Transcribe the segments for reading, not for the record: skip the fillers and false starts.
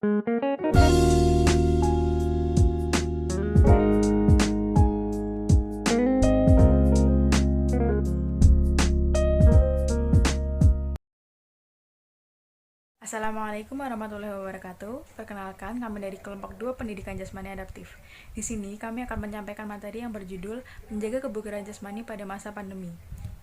Assalamualaikum warahmatullahi wabarakatuh. Perkenalkan, kami dari kelompok 2 Pendidikan Jasmani Adaptif. Di sini kami akan menyampaikan materi yang berjudul Menjaga Kebugaran Jasmani pada Masa Pandemi.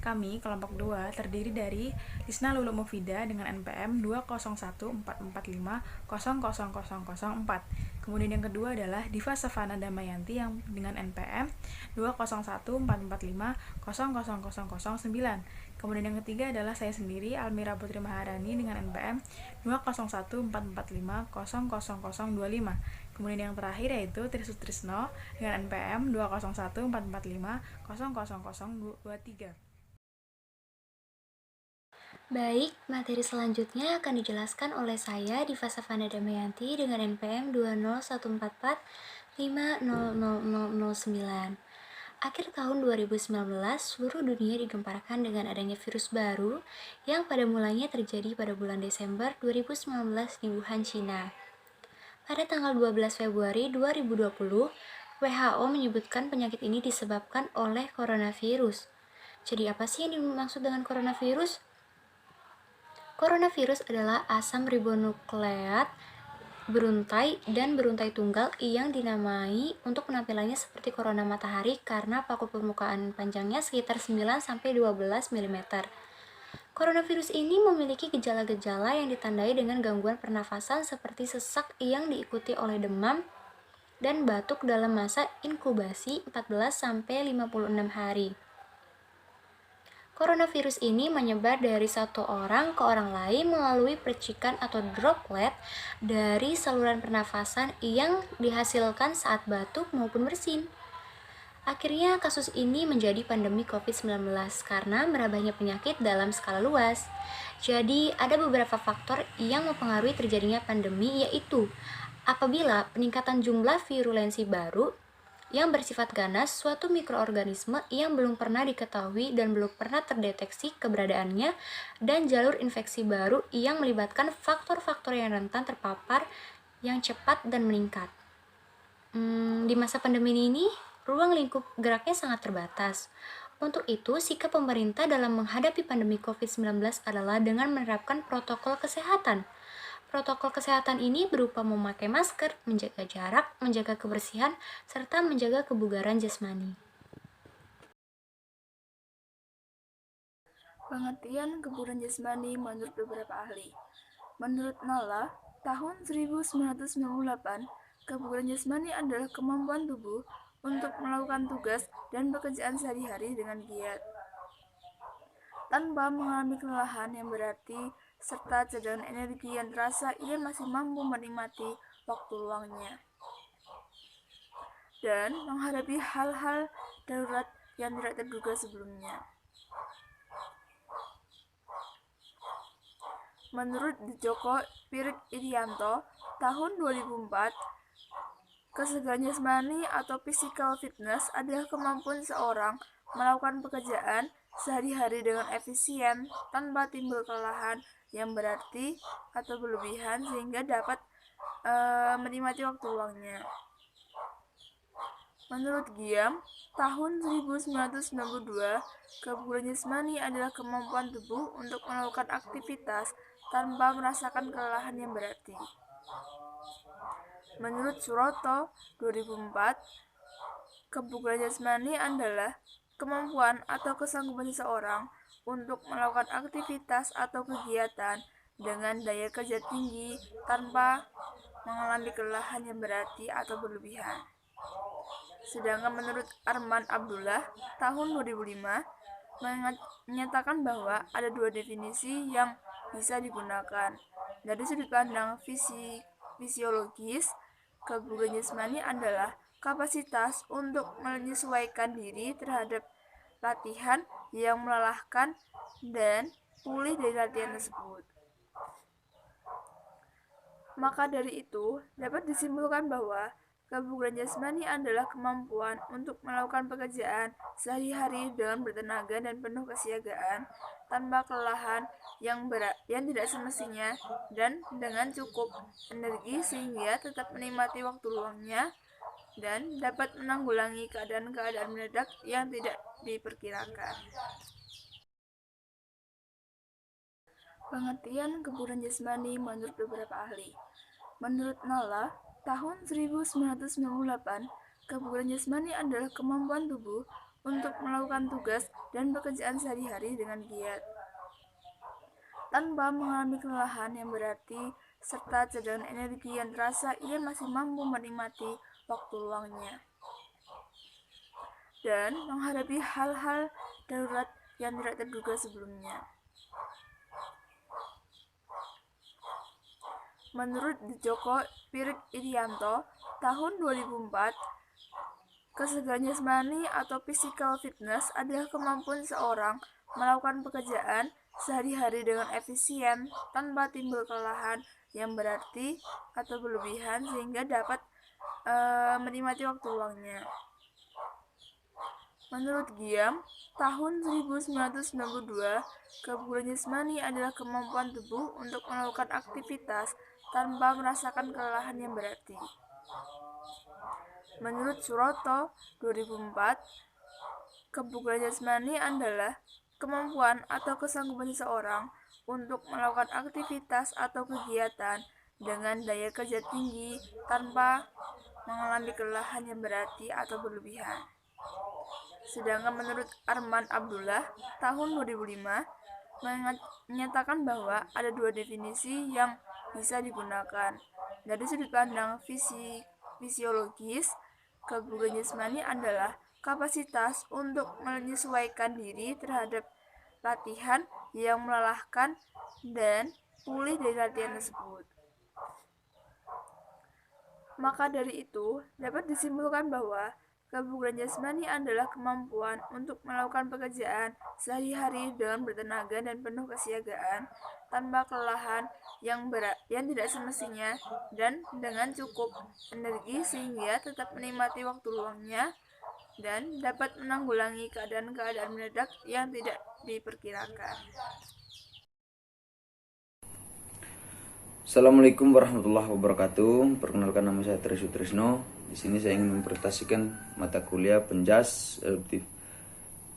Kami, kelompok 2, terdiri dari Lisna Lulu Mufida dengan NPM 20144500004. Kemudian yang kedua adalah Diva Savana Damayanti yang dengan NPM 20144500009. Kemudian yang ketiga adalah saya sendiri, Almira Putri Maharani dengan NPM 20144500025. Kemudian yang terakhir yaitu Trisutrisno dengan NPM 20144500023. Baik, materi selanjutnya akan dijelaskan oleh saya, Diva Savana Damayanti dengan NPM 20144500009. Akhir tahun 2019, seluruh dunia digemparkan dengan adanya virus baru yang pada mulanya terjadi pada bulan Desember 2019 di Wuhan, China. Pada tanggal 12 Februari 2020, WHO menyebutkan penyakit ini disebabkan oleh coronavirus. Jadi apa sih yang dimaksud dengan coronavirus? Coronavirus adalah asam ribonukleat beruntai dan beruntai tunggal yang dinamai untuk penampilannya seperti corona matahari karena paku permukaan panjangnya sekitar 9-12 mm. Coronavirus ini memiliki gejala-gejala yang ditandai dengan gangguan pernafasan seperti sesak yang diikuti oleh demam dan batuk dalam masa inkubasi 14-56 hari. Coronavirus ini menyebar dari satu orang ke orang lain melalui percikan atau droplet dari saluran pernafasan yang dihasilkan saat batuk maupun bersin. Akhirnya kasus ini menjadi pandemi COVID-19 karena merambahnya penyakit dalam skala luas. Jadi ada beberapa faktor yang mempengaruhi terjadinya pandemi, yaitu apabila peningkatan jumlah virulensi baru yang bersifat ganas, suatu mikroorganisme yang belum pernah diketahui dan belum pernah terdeteksi keberadaannya, dan jalur infeksi baru yang melibatkan faktor-faktor yang rentan terpapar yang cepat dan meningkat. Di masa pandemi ini, ruang lingkup geraknya sangat terbatas. Untuk itu, sikap pemerintah dalam menghadapi pandemi COVID-19 adalah dengan menerapkan protokol kesehatan. Protokol kesehatan ini berupa memakai masker, menjaga jarak, menjaga kebersihan, serta menjaga kebugaran jasmani. Pengertian kebugaran jasmani menurut beberapa ahli. Menurut Nalla, tahun 1998, kebugaran jasmani adalah kemampuan tubuh untuk melakukan tugas dan pekerjaan sehari-hari dengan giat, tanpa mengalami kelelahan yang berarti, serta cadangan energi yang terasa ia masih mampu menikmati waktu luangnya, dan menghadapi hal-hal darurat yang tidak terduga sebelumnya. Menurut Djoko Pirik Irianto, tahun 2004, kesegaran jasmani atau physical fitness adalah kemampuan seorang melakukan pekerjaan sehari-hari dengan efisien tanpa timbul kelelahan yang berarti atau berlebihan sehingga dapat menikmati waktu luangnya. Menurut Giam, tahun 1992, kebugaran jasmani adalah kemampuan tubuh untuk melakukan aktivitas tanpa merasakan kelelahan yang berarti. Menurut Suroto, 2004, kebugaran jasmani adalah kemampuan atau kesanggupan seseorang untuk melakukan aktivitas atau kegiatan dengan daya kerja tinggi tanpa mengalami kelelahan yang berarti atau berlebihan. Sedangkan menurut Arman Abdullah, tahun 2005, menyatakan bahwa ada dua definisi yang bisa digunakan. Dari sudut pandang fisiologis, kebugaran jasmani adalah kapasitas untuk menyesuaikan diri terhadap latihan yang melelahkan dan pulih dari latihan tersebut. Maka dari itu, dapat disimpulkan bahwa kebugaran jasmani adalah kemampuan untuk melakukan pekerjaan sehari-hari dengan bertenaga dan penuh kesiagaan tanpa kelelahan yang tidak semestinya dan dengan cukup energi sehingga tetap menikmati waktu luangnya dan dapat menanggulangi keadaan-keadaan mendadak yang tidak diperkirakan. Pengertian kebugaran jasmani menurut beberapa ahli. Menurut Nalla, tahun 1998, kebugaran jasmani adalah kemampuan tubuh untuk melakukan tugas dan pekerjaan sehari-hari dengan giat, tanpa mengalami kelelahan yang berarti, serta cadangan energi yang terasa ia masih mampu menikmati waktu luangnya dan menghadapi hal-hal darurat yang tidak terduga sebelumnya. Menurut Djoko Widianto, tahun 2004, kesegaran jasmani atau physical fitness adalah kemampuan seorang melakukan pekerjaan sehari-hari dengan efisien tanpa timbul kelelahan yang berarti atau berlebihan sehingga dapat menikmati waktu luangnya. Menurut Giam, tahun 1992, kebugaran jasmani adalah kemampuan tubuh untuk melakukan aktivitas tanpa merasakan kelelahan yang berarti. Menurut Suroto, 2004, kebugaran jasmani adalah kemampuan atau kesanggupan seseorang untuk melakukan aktivitas atau kegiatan dengan daya kerja tinggi tanpa mengalami kelelahan yang berarti atau berlebihan. Sedangkan menurut Arman Abdullah, tahun 2005, menyatakan bahwa ada dua definisi yang bisa digunakan. Dari sudut pandang fisiologis, kebugaran jasmani adalah kapasitas untuk menyesuaikan diri terhadap latihan yang melelahkan dan pulih dari latihan tersebut. Maka dari itu, dapat disimpulkan bahwa kebugaran jasmani adalah kemampuan untuk melakukan pekerjaan sehari-hari dengan bertenaga dan penuh kesiagaan, tanpa kelelahan yang tidak semestinya dan dengan cukup energi sehingga tetap menikmati waktu luangnya dan dapat menanggulangi keadaan-keadaan mendadak yang tidak diperkirakan. Assalamualaikum warahmatullahi wabarakatuh. Perkenalkan, nama saya Tri Sutrisno. Di sini saya ingin mempresentasikan mata kuliah penjas eruptif.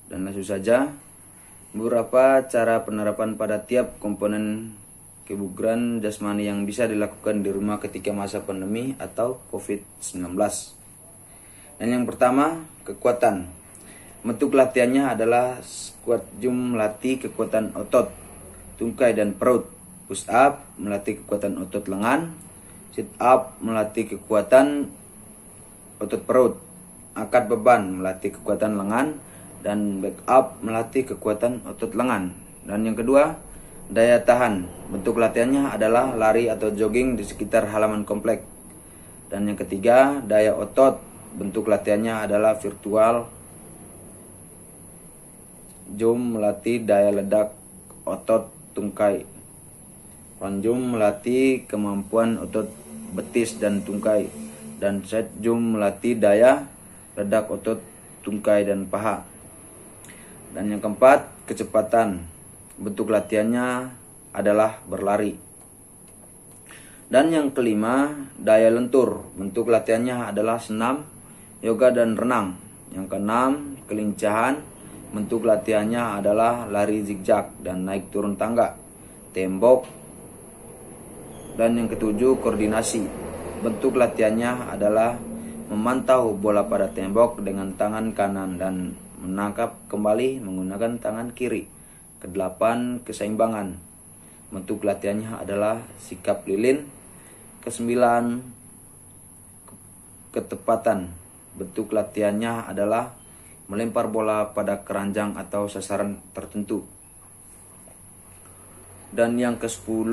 Dan langsung saja, beberapa cara penerapan pada tiap komponen kebugaran jasmani yang bisa dilakukan di rumah ketika masa pandemi atau COVID-19. Dan yang pertama, kekuatan. Bentuk latihannya adalah squat jump melatih kekuatan otot, tungkai dan perut. Push up melatih kekuatan otot lengan, sit up melatih kekuatan otot perut, angkat beban melatih kekuatan lengan, dan back up melatih kekuatan otot lengan. Dan yang kedua, daya tahan. Bentuk latihannya adalah lari atau jogging di sekitar halaman komplek. Dan yang ketiga, daya otot. Bentuk latihannya adalah virtual jump melatih daya ledak otot tungkai. Front jump melatih kemampuan otot betis dan tungkai, dan side jump melatih daya ledak otot tungkai dan paha. Dan yang keempat, kecepatan. Bentuk latihannya adalah berlari. Dan yang kelima, daya lentur. Bentuk latihannya adalah senam, yoga dan renang. Yang keenam, kelincahan. Bentuk latihannya adalah lari zigzag dan naik turun tangga, tembok. Dan yang ketujuh, koordinasi. Bentuk latihannya adalah memantau bola pada tembok dengan tangan kanan dan menangkap kembali menggunakan tangan kiri. Kedelapan, keseimbangan. Bentuk latihannya adalah sikap lilin. Kesembilan, ketepatan. Bentuk latihannya adalah melempar bola pada keranjang atau sasaran tertentu. Dan yang ke-10,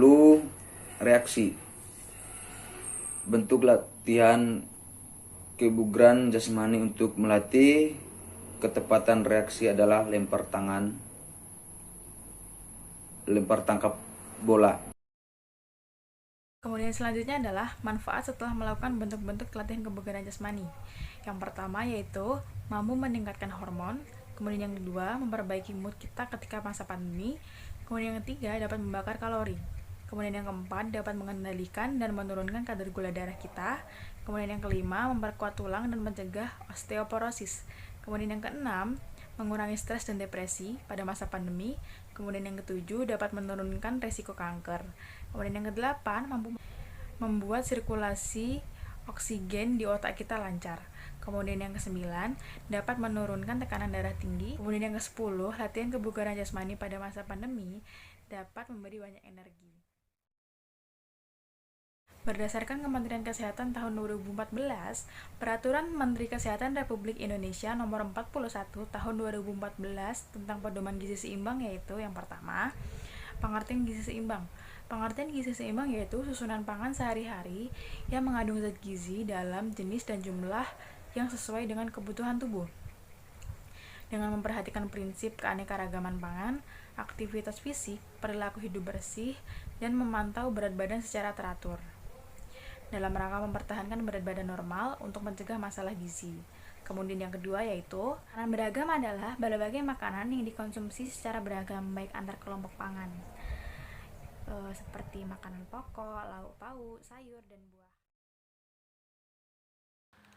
reaksi. Bentuk latihan kebugaran jasmani untuk melatih ketepatan reaksi adalah lempar tangkap bola. Kemudian selanjutnya adalah manfaat setelah melakukan bentuk-bentuk latihan kebugaran jasmani. Yang pertama yaitu mampu meningkatkan hormon, Kemudian yang kedua, memperbaiki mood kita ketika masa pandemi. Kemudian yang ketiga, dapat membakar kalori. Kemudian yang keempat, dapat mengendalikan dan menurunkan kadar gula darah kita. Kemudian yang kelima, memperkuat tulang dan mencegah osteoporosis. Kemudian yang keenam, mengurangi stres dan depresi pada masa pandemi. Kemudian yang ketujuh, dapat menurunkan resiko kanker. Kemudian yang kedelapan, mampu membuat sirkulasi oksigen di otak kita lancar. Kemudian yang kesembilan, dapat menurunkan tekanan darah tinggi. Kemudian yang kesepuluh, latihan kebugaran jasmani pada masa pandemi dapat memberi banyak energi. Berdasarkan Kementerian Kesehatan tahun 2014, Peraturan Menteri Kesehatan Republik Indonesia Nomor 41 Tahun 2014 tentang pedoman gizi seimbang, yaitu yang pertama, pengertian gizi seimbang. Pengertian gizi seimbang yaitu susunan pangan sehari-hari yang mengandung zat gizi dalam jenis dan jumlah yang sesuai dengan kebutuhan tubuh. Dengan memperhatikan prinsip keanekaragaman pangan, aktivitas fisik, perilaku hidup bersih, dan memantau berat badan secara teratur. Dalam rangka mempertahankan berat badan normal untuk mencegah masalah gizi. Kemudian yang kedua yaitu, makanan beragam adalah berbagai makanan yang dikonsumsi secara beragam baik antar kelompok pangan, seperti makanan pokok, lauk pauk, sayur, dan buah.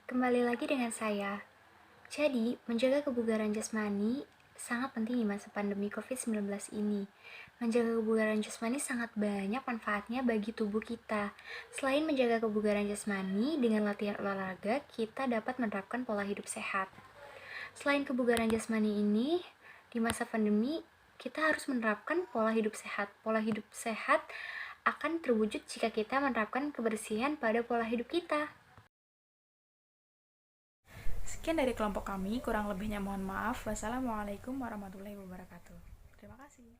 Kembali lagi dengan saya. Jadi, menjaga kebugaran jasmani sangat penting di masa pandemi COVID-19 ini. Menjaga kebugaran jasmani sangat banyak manfaatnya bagi tubuh kita. Selain menjaga kebugaran jasmani, dengan latihan olahraga, kita dapat menerapkan pola hidup sehat. Selain kebugaran jasmani ini, di masa pandemi, kita harus menerapkan pola hidup sehat. Pola hidup sehat akan terwujud jika kita menerapkan kebersihan pada pola hidup kita. Sekian dari kelompok kami, kurang lebihnya mohon maaf. Wassalamualaikum warahmatullahi wabarakatuh. Terima kasih.